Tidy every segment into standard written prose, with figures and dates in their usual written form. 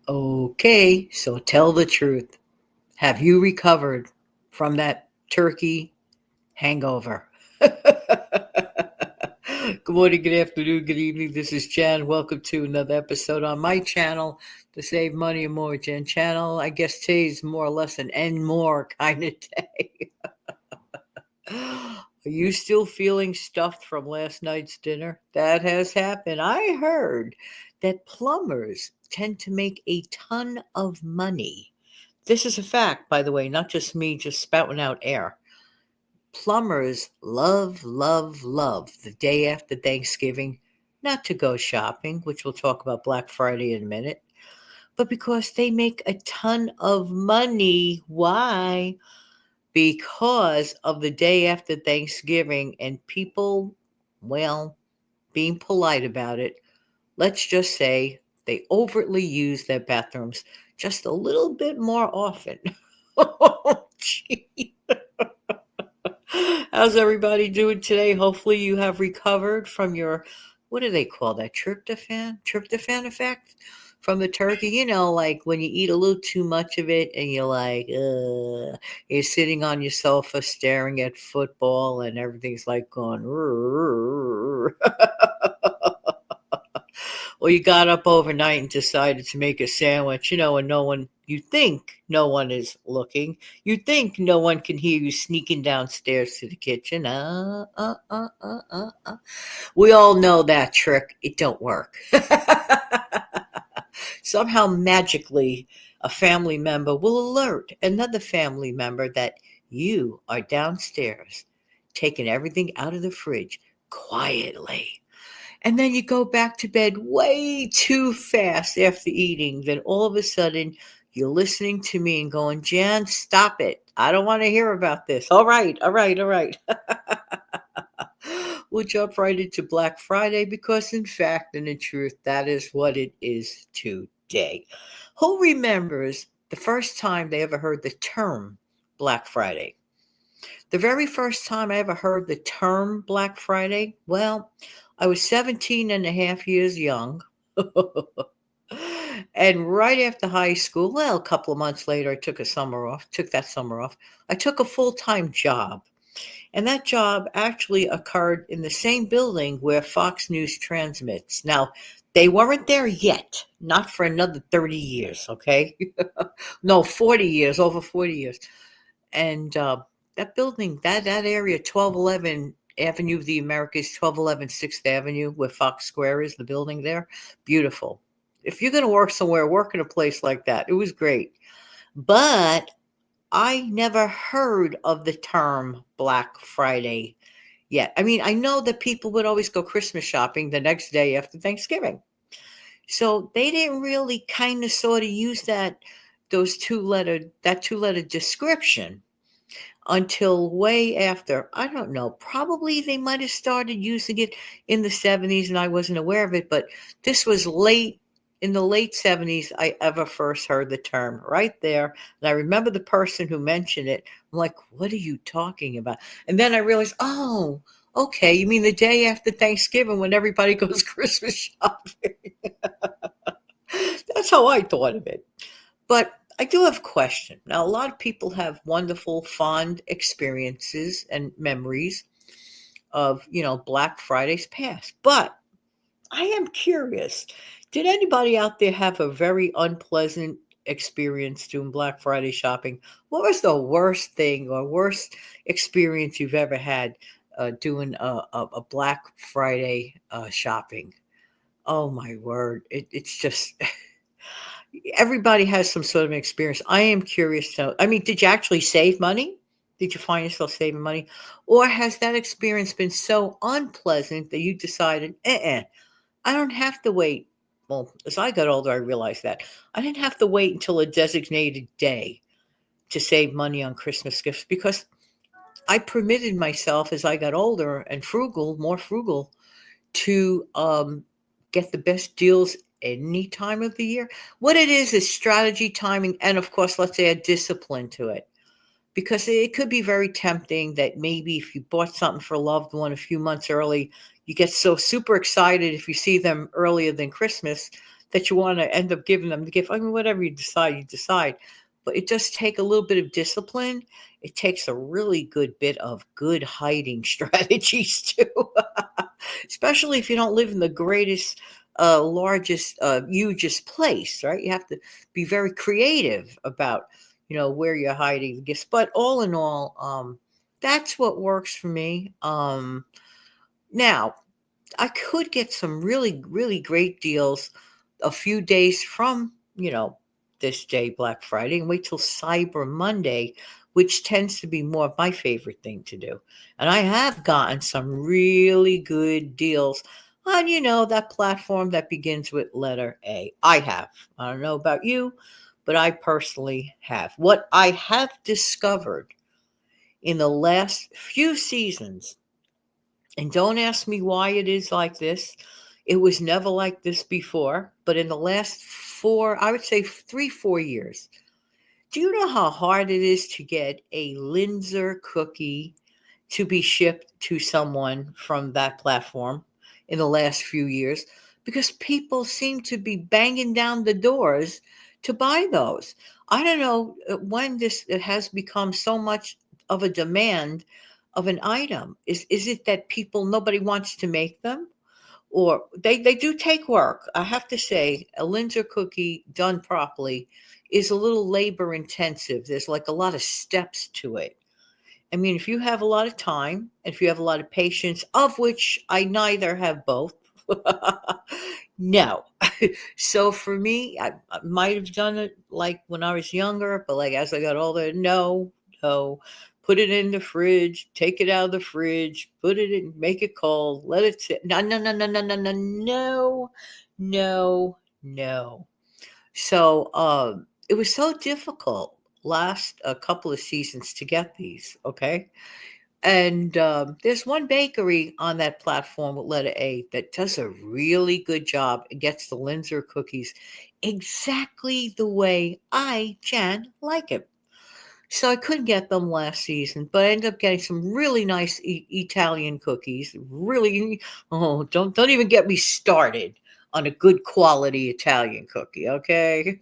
Okay, so tell the truth. Have you recovered from that turkey hangover? Good morning, good afternoon, good evening. This is Jan. Welcome to another episode on my channel, the Save Money and More Jan channel. I guess today's more or less an and more kind of day. Are you still feeling stuffed from last night's dinner? That has happened. I heard that plumbers tend to make a ton of money. This is a fact, by the way, not just me just spouting out air. Plumbers love, love, love the day after Thanksgiving not to go shopping, which we'll talk about Black Friday in a minute, but because they make a ton of money. Why? Because of the day after Thanksgiving and people, well, being polite about it, let's just say they overtly use their bathrooms just a little bit more often. Oh, gee. How's everybody doing today? Hopefully, you have recovered from your, what do they call that? Tryptophan effect from the turkey. Like when you eat a little too much of it and you're like, you're sitting on your sofa staring at football and everything's like going, or you got up overnight and decided to make a sandwich, and you think no one is looking. You think no one can hear you sneaking downstairs to the kitchen. We all know that trick. It don't work. Somehow magically, a family member will alert another family member that you are downstairs taking everything out of the fridge quietly. And then you go back to bed way too fast after eating. Then all of a sudden, you're listening to me and going, Jan, stop it. I don't want to hear about this. All right, all right, all right. We'll jump right into Black Friday because, in fact and in truth, that is what it is today. Who remembers the first time they ever heard the term Black Friday? The very first time I ever heard the term Black Friday, well, I was 17 and a half years young. And right after high school, well, a couple of months later, I took that summer off. I took a full time job. And that job actually occurred in the same building where Fox News transmits. Now, they weren't there yet, not for another 30 years, okay? No, 40 years, over 40 years. And that building, that area, 1211 Avenue of the Americas, 1211 6th Avenue, where Fox Square is, the building there, beautiful. If you're going to work somewhere, work in a place like that. It was great. But I never heard of the term Black Friday yet. I mean, I know that people would always go Christmas shopping the next day after Thanksgiving. So they didn't really kind of sort of use that two letter description until way after. I don't know. Probably they might have started using it in the 70s and I wasn't aware of it, but this was in the late 70s I ever first heard the term right there. And I remember the person who mentioned it. I'm like, what are you talking about? And then I realized, oh, okay, you mean the day after Thanksgiving when everybody goes Christmas shopping? That's how I thought of it. But I do have a question. Now, a lot of people have wonderful, fond experiences and memories of, Black Friday's past. But I am curious, did anybody out there have a very unpleasant experience doing Black Friday shopping? What was the worst thing or worst experience you've ever had doing a Black Friday shopping? Oh my word. It's just everybody has some sort of experience. I am curious to know. I mean, did you actually save money? Did you find yourself saving money? Or has that experience been so unpleasant that you decided, I don't have to wait. Well, as I got older, I realized that. I didn't have to wait until a designated day to save money on Christmas gifts because I permitted myself as I got older and more frugal, to get the best deals any time of the year. What it is strategy, timing, and of course, let's say a discipline to it. Because it could be very tempting that maybe if you bought something for a loved one a few months early, you get so super excited if you see them earlier than Christmas that you want to end up giving them the gift. I mean, whatever you decide, you decide. But it does take a little bit of discipline. It takes a really good bit of good hiding strategies too, especially if you don't live in the greatest, largest, hugest place, right? You have to be very creative about, where you're hiding the gifts. But all in all, that's what works for me. Now, I could get some really, really great deals a few days from, this day, Black Friday, and wait till Cyber Monday, which tends to be more of my favorite thing to do. And I have gotten some really good deals on, that platform that begins with letter A. I have. I don't know about you, but I personally have. What I have discovered in the last few seasons, and don't ask me why it is like this. It was never like this before, but in the last I would say 3, 4 years, do you know how hard it is to get a Linzer cookie to be shipped to someone from that platform in the last few years? Because people seem to be banging down the doors to buy those. I don't know when this it has become so much of a demand of an item. Is it that nobody wants to make them? Or they do take work. I have to say, a Linzer cookie done properly is a little labor intensive. There's like a lot of steps to it. I mean, if you have a lot of time, if you have a lot of patience, of which I neither have both, no. So for me, I might have done it like when I was younger, but like as I got older, no, no. Put it in the fridge, take it out of the fridge, put it in, make it cold, let it sit. No, no, no, no, no, no, no, no, no, no. So it was so difficult last a couple of seasons to get these. Okay, and there's one bakery on that platform with letter A that does a really good job and gets the Linzer cookies exactly the way I, Jan, like it. So I couldn't get them last season, but I ended up getting some really nice Italian cookies. Really, oh, don't even get me started on a good quality Italian cookie, okay?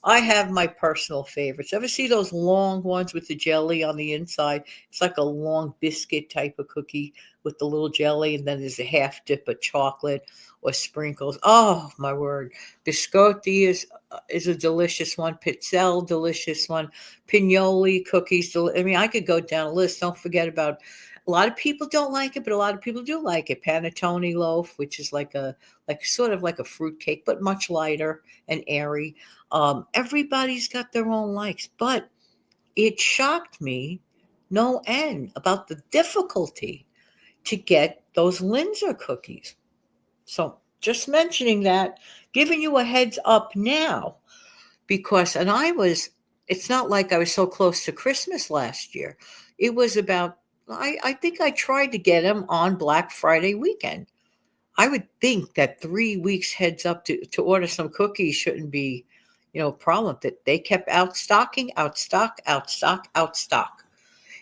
I have my personal favorites. Ever see those long ones with the jelly on the inside? It's like a long biscuit type of cookie with the little jelly, and then there's a half dip of chocolate or sprinkles. Oh my word! Biscotti is a delicious one. Pizzelle, delicious one. Pignoli cookies. I mean, I could go down a list. Don't forget about. A lot of people don't like it, but a lot of people do like it. Panettone loaf, which is like sort of like a fruit cake, but much lighter and airy. Everybody's got their own likes, but it shocked me no end about the difficulty to get those Linzer cookies. So just mentioning that, giving you a heads up now, because, it's not like I was so close to Christmas last year. It was about, I think I tried to get them on Black Friday weekend. I would think that 3 weeks heads up to order some cookies shouldn't be, a problem. That they kept outstocking, outstock, outstock, outstock.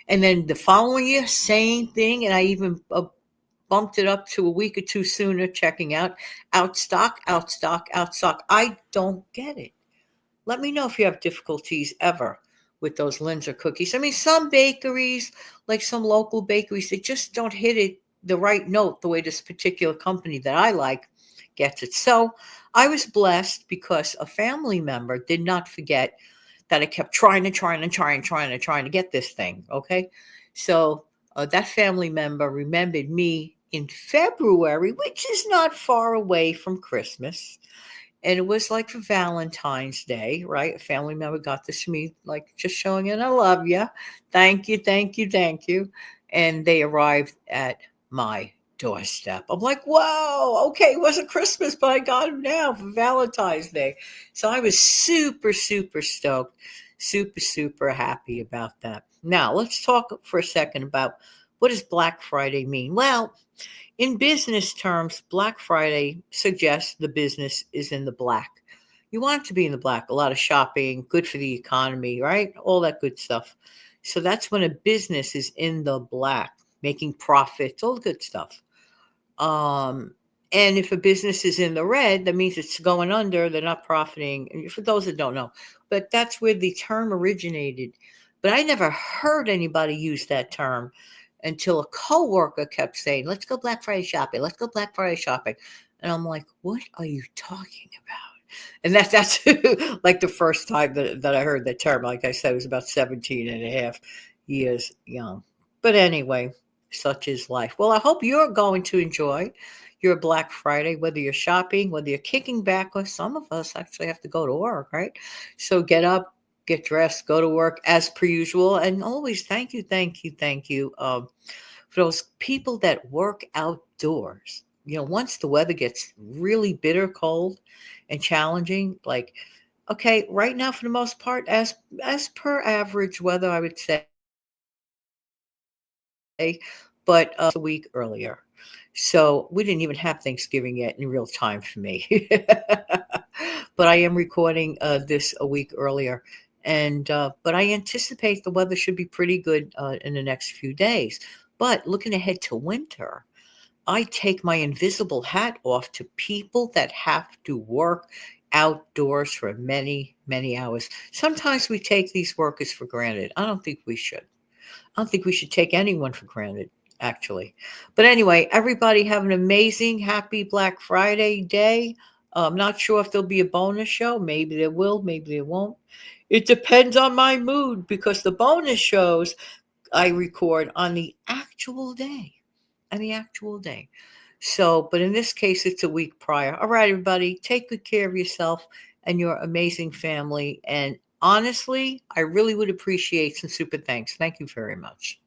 And then the following year, same thing. And I even bumped it up to a week or two sooner, checking out, outstock, outstock, outstock. I don't get it. Let me know if you have difficulties ever with those Linzer cookies. I mean, some bakeries, like some local bakeries, they just don't hit it the right note the way this particular company that I like gets it. So I was blessed because a family member did not forget that I kept trying to get this thing. Okay. So that family member remembered me in February, which is not far away from Christmas. And it was like for Valentine's Day, right? A family member got this to me, like just showing it, I love you. Thank you, thank you, thank you. And they arrived at my doorstep. I'm like, wow, okay, it wasn't Christmas, but I got them now for Valentine's Day. So I was super, super stoked, super, super happy about that. Now, let's talk for a second about what does Black Friday mean? Well, in business terms, Black Friday suggests the business is in the black. You want it to be in the black. A lot of shopping, good for the economy, right? All that good stuff. So that's when a business is in the black, making profits, all the good stuff. Um, And if a business is in the red, that means it's going under, they're not profiting. And for those that don't know, but that's where the term originated. But I never heard anybody use that term until a coworker kept saying, "Let's go Black Friday shopping. Let's go Black Friday shopping." And I'm like, "What are you talking about?" And that's like the first time that I heard that term. Like I said, I was about 17 and a half years young. But anyway, such is life. Well, I hope you're going to enjoy your Black Friday, whether you're shopping, whether you're kicking back, or some of us actually have to go to work, right? So get up, get dressed, go to work as per usual, and always thank you, thank you, thank you for those people that work outdoors. Once the weather gets really bitter cold and challenging, like okay, right now for the most part, as per average weather, I would say, but a week earlier. So we didn't even have Thanksgiving yet in real time for me. But I am recording this a week earlier. And but I anticipate the weather should be pretty good in the next few days. But looking ahead to winter, I take my invisible hat off to people that have to work outdoors for many, many hours. Sometimes we take these workers for granted. I don't think we should. I don't think we should take anyone for granted, actually. But anyway, everybody have an amazing, happy Black Friday day. I'm not sure if there'll be a bonus show. Maybe there will, maybe there won't. It depends on my mood because the bonus shows I record on the actual day. On the actual day. So, but in this case, it's a week prior. All right, everybody, take good care of yourself and your amazing family. And honestly, I really would appreciate some super thanks. Thank you very much.